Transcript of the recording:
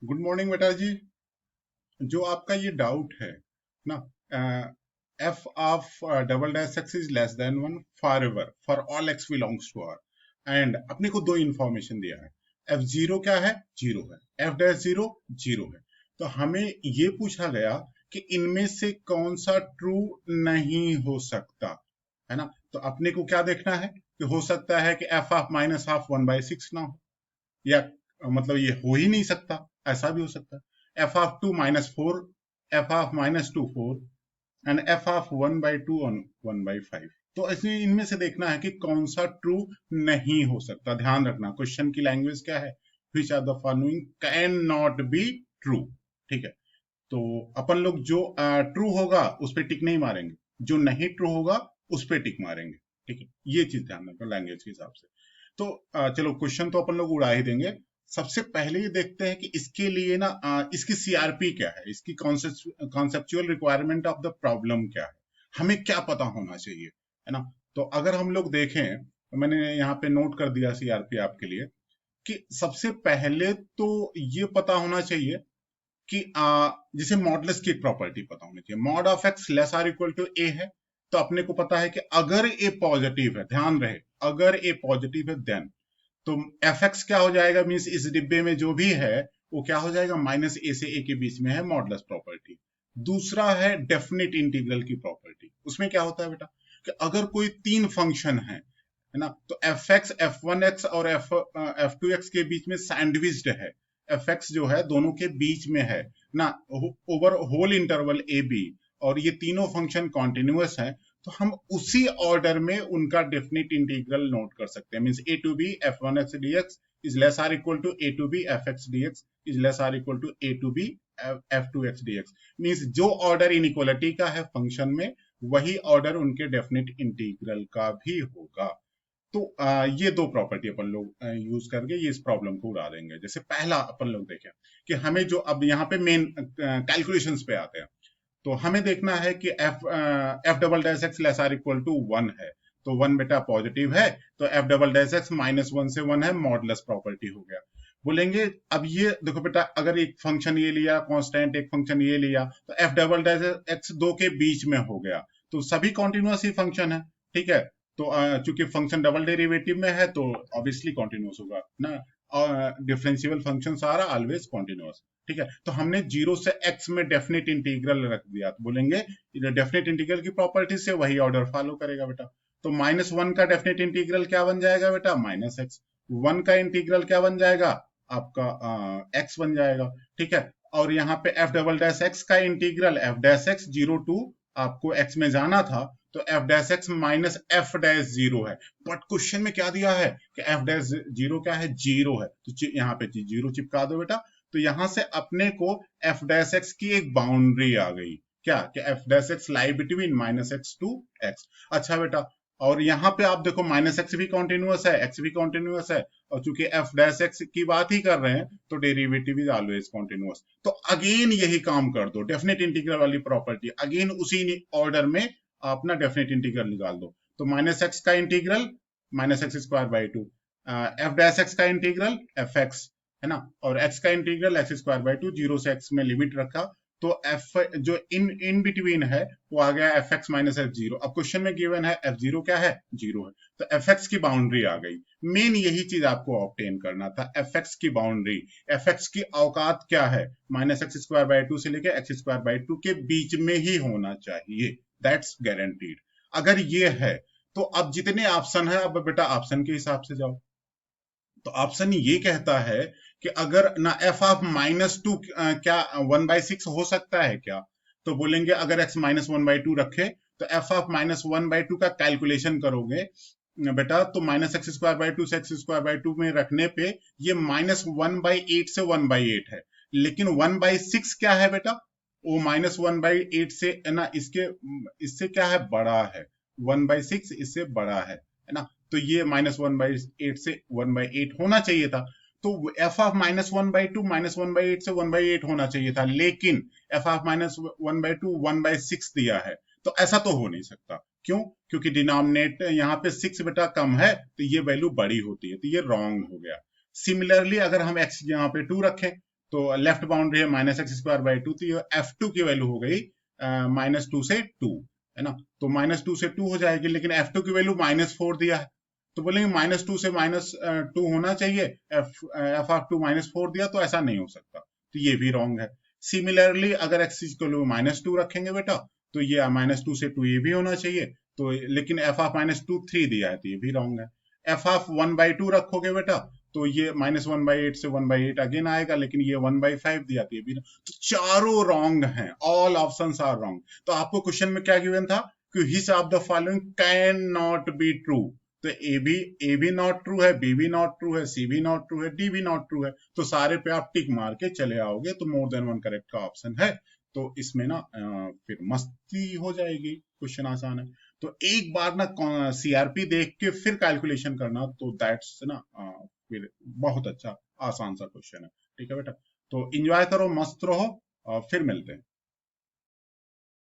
Good morning बेटा जी। जो आपका ये डाउट है ना, F of double dash X is less than one for ever for all X belongs to R, and अपने को दो इंफॉर्मेशन दिया है। एफ जीरो क्या है? जीरो है। एफ डैश जीरो जीरो है। तो हमें ये पूछा गया कि इनमें से कौन सा ट्रू नहीं हो सकता, है ना। तो अपने को क्या देखना है कि हो सकता है कि F of minus half one by six ना हो, या मतलब ये हो ही नहीं सकता, ऐसा भी हो सकता है। F of two minus four, F of minus two four, and F of one by two on one by five. तो ऐसे इनमें से देखना है कि कौन सा ट्रू नहीं हो सकता। ध्यान रखना क्वेश्चन की लैंग्वेज क्या है, which are the following cannot be true. ठीक है, तो अपन लोग जो ट्रू होगा उस पर टिक नहीं मारेंगे, जो नहीं ट्रू होगा उस पर टिक मारेंगे। ठीक है, ये चीज ध्यान रखना लैंग्वेज के हिसाब से। तो चलो क्वेश्चन तो अपन लोग उड़ा ही देंगे। सबसे पहले ये देखते हैं कि इसके लिए ना इसकी सीआरपी क्या है, इसकी conceptual requirement of the problem क्या है, हमें क्या पता होना चाहिए, है ना। तो अगर हम लोग देखें, तो मैंने यहाँ पे नोट कर दिया सीआरपी आपके लिए, कि सबसे पहले तो ये पता होना चाहिए कि जैसे मॉडुलस की एक प्रॉपर्टी पता होनी चाहिए, mod of X less or equal to A है। तो अपने को पता है कि अगर ए पॉजिटिव है, ध्यान रहे, अगर ए पॉजिटिव है देन तो एफ एक्स क्या हो जाएगा, मीन्स इस डिब्बे में जो भी है वो क्या हो जाएगा, माइनस ए से ए के बीच में है मॉडुलस प्रॉपर्टी। दूसरा है डेफिनेट इंटीग्रल की प्रॉपर्टी। उसमें क्या होता है बेटा कि अगर कोई तीन फंक्शन है ना, तो F x, F one x और एफ टू एक्स के बीच में सैंडविच्ड है। एफ एक्स जो है दोनों के बीच में है ना, over whole interval A B, और ये तीनों फंक्शन कॉन्टिन्यूअस है। तो हम उसी ऑर्डर में उनका डेफिनेट इंटीग्रल नोट कर सकते हैं, means A to B F one X D X is less or equal to A to B F X D X is less or equal to A to B F two X D X. Means जो order inequality का है function में, वही order उनके definite integral का भी होगा। तो ये दो प्रॉपर्टी अपन लोग यूज करके ये इस प्रॉब्लम को उड़ा देंगे। जैसे पहला अपन लोग देखें कि हमें जो अब यहाँ पे मेन कैलकुलेशंस पे आते हैं, तो हमें देखना है कि F double dash X less or equal to one है। तो वन बेटा पॉजिटिव है, तो F double dash X minus one से वन है, मॉडुलस प्रॉपर्टी हो गया। बोलेंगे अब ये देखो बेटा, अगर एक फंक्शन ये लिया कांस्टेंट, एक फंक्शन ये लिया, तो एफ डबल डैश एक्स दो के बीच में हो गया, तो सभी कॉन्टिन्यूअस ही फंक्शन है। ठीक है, तो चूंकि फंक्शन डबल डेरिवेटिव में है तो ऑब्वियसली कॉन्टिन्यूअस होगा ना, और डिफरेंशियल फंक्शन सारा ऑलवेज कॉन्टिन्यूअस। ठीक है, तो हमने जीरो से एक्स में डेफिनेट इंटीग्रल रख दिया, तो बोलेंगे डेफिनेट इंटीग्रल की प्रॉपर्टी से वही ऑर्डर फॉलो करेगा बेटा। तो माइनस वन का डेफिनेट इंटीग्रल क्या बन जाएगा बेटा, माइनस एक्स। वन का इंटीग्रल क्या बन जाएगा आपका, एक्स बन जाएगा। ठीक है, और यहाँ पे एफ डबल डैश एक्स का integral F dash X zero to, आपको एक्स में जाना था, तो F dash X minus F dash zero है। बट क्वेश्चन में क्या दिया है कि एफ डैश जीरो क्या है, जीरो है, तो यहाँ पे जीरो चिपका दो बेटा। तो यहां से अपने को एफ डैश एक्स की एक बाउंड्री आ गई, क्या कि F dash X lie between minus X to X. अच्छा बेटा, और यहाँ पे आप देखो माइनस एक्स भी कॉन्टिन्यूअस है, एक्स भी कॉन्टिन्यूअस है, और चूंकि एफ डैश एक्स की बात ही कर रहे हैं तो डेरिवेटिव इज ऑलवेज कॉन्टिन्यूअस। तो अगेन यही काम कर दो, डेफिनेट इंटीग्रल वाली प्रॉपर्टी अगेन उसी ऑर्डर में अपना डेफिनेट इंटीग्रल निकाल दो। तो माइनस एक्स का integral minus x square by two, F dash X का इंटीग्रल एफ एक्स, है ना, और x का integral x square by two, zero से x में लिमिट रखा, तो f जो इन इन बिटवीन है वो आ गया F x minus F zero. अब क्वेश्चन में गिवन है एफ जीरो क्या है, जीरो है, तो एफ एक्स की बाउंड्री आ गई। मेन यही चीज आपको ऑब्टेन करना था, एफ एक्स की बाउंड्री। एफ एक्स की औकात क्या है, minus x square by two से लेके एक्स स्क्वायर बाई टू के बीच में ही होना चाहिए, दैट्स गारंटीड। अगर ये है तो अब जितने ऑप्शन है, अब बेटा ऑप्शन के हिसाब से जाओ। तो ऑप्शन ये कहता है कि अगर ना एफ ऑफ माइनस टू क्या वन बाई सिक्स हो सकता है क्या, तो बोलेंगे अगर x minus one by to रखे तो F of minus one by to का कैलकुलेशन करोगे बेटा, तो minus x square by two से एक्स स्क्वायर बाई टू में रखने पे ये माइनस वन बाई एट से वन बाई एट है। लेकिन वन बाई सिक्स क्या है बेटा, वो माइनस वन बाई एट से है ना, इसके इससे क्या है, बड़ा है। वन बाई सिक्स इससे बड़ा है ना, तो ये माइनस वन बाई एट से वन बाई एट होना चाहिए था। तो F of minus one by two minus one by eight से वन बाई एट होना चाहिए था, लेकिन F of minus one by two one by six दिया है, तो ऐसा तो हो नहीं सकता। क्यों? क्योंकि डिनोमिनेट यहाँ पे सिक्स बेटा कम है, तो ये वैल्यू बड़ी होती है, तो ये रॉन्ग हो गया। सिमिलरली अगर हम एक्स यहाँ पे टू रखें, तो लेफ्ट बाउंड्री है -x² / 2, तो ये f2 की वैल्यू हो गई -2 से 2, है ना। तो -2 से 2 हो जाएगी, लेकिन f2 की वैल्यू -4 दिया है, तो बोलेंगे -2 से -2 होना चाहिए, f(2) -4 दिया तो ऐसा नहीं हो सकता, तो ये भी रॉन्ग है। सिमिलरली अगर x इक्वल -2 रखेंगे बेटा, तो ये -2 से 2 ये भी होना चाहिए, तो लेकिन f(-2) 3 दिया है, तो ये भी रॉन्ग है। f(1/2) रखोगे बेटा, तो ये -1/8 से 1/8 अगेन आएगा, लेकिन ये 1/5 दिया, तो ये भी, तो चारों रॉन्ग हैं, ऑल ऑप्शंस आर रॉन्ग। तो आपको क्वेश्चन में क्या गिवन था कि which of the following cannot be true, तो ए भी नॉट ट्रू है, बी भी नॉट ट्रू है, सी भी नॉट ट्रू है, डी भी नॉट ट्रू है, तो सारे पे आप टिक मार के चले आओगे, तो मोर देन वन करेक्ट का ऑप्शन है। तो इसमें ना फिर मस्ती हो जाएगी, क्वेश्चन आसान है। तो एक बार ना सीआरपी देख के फिर कैलकुलेशन करना, तो दैट्स ना फिर बहुत अच्छा आसान सा क्वेश्चन है। ठीक है बेटा, तो एंजॉय करो, मस्त रहो, फिर मिलते हैं।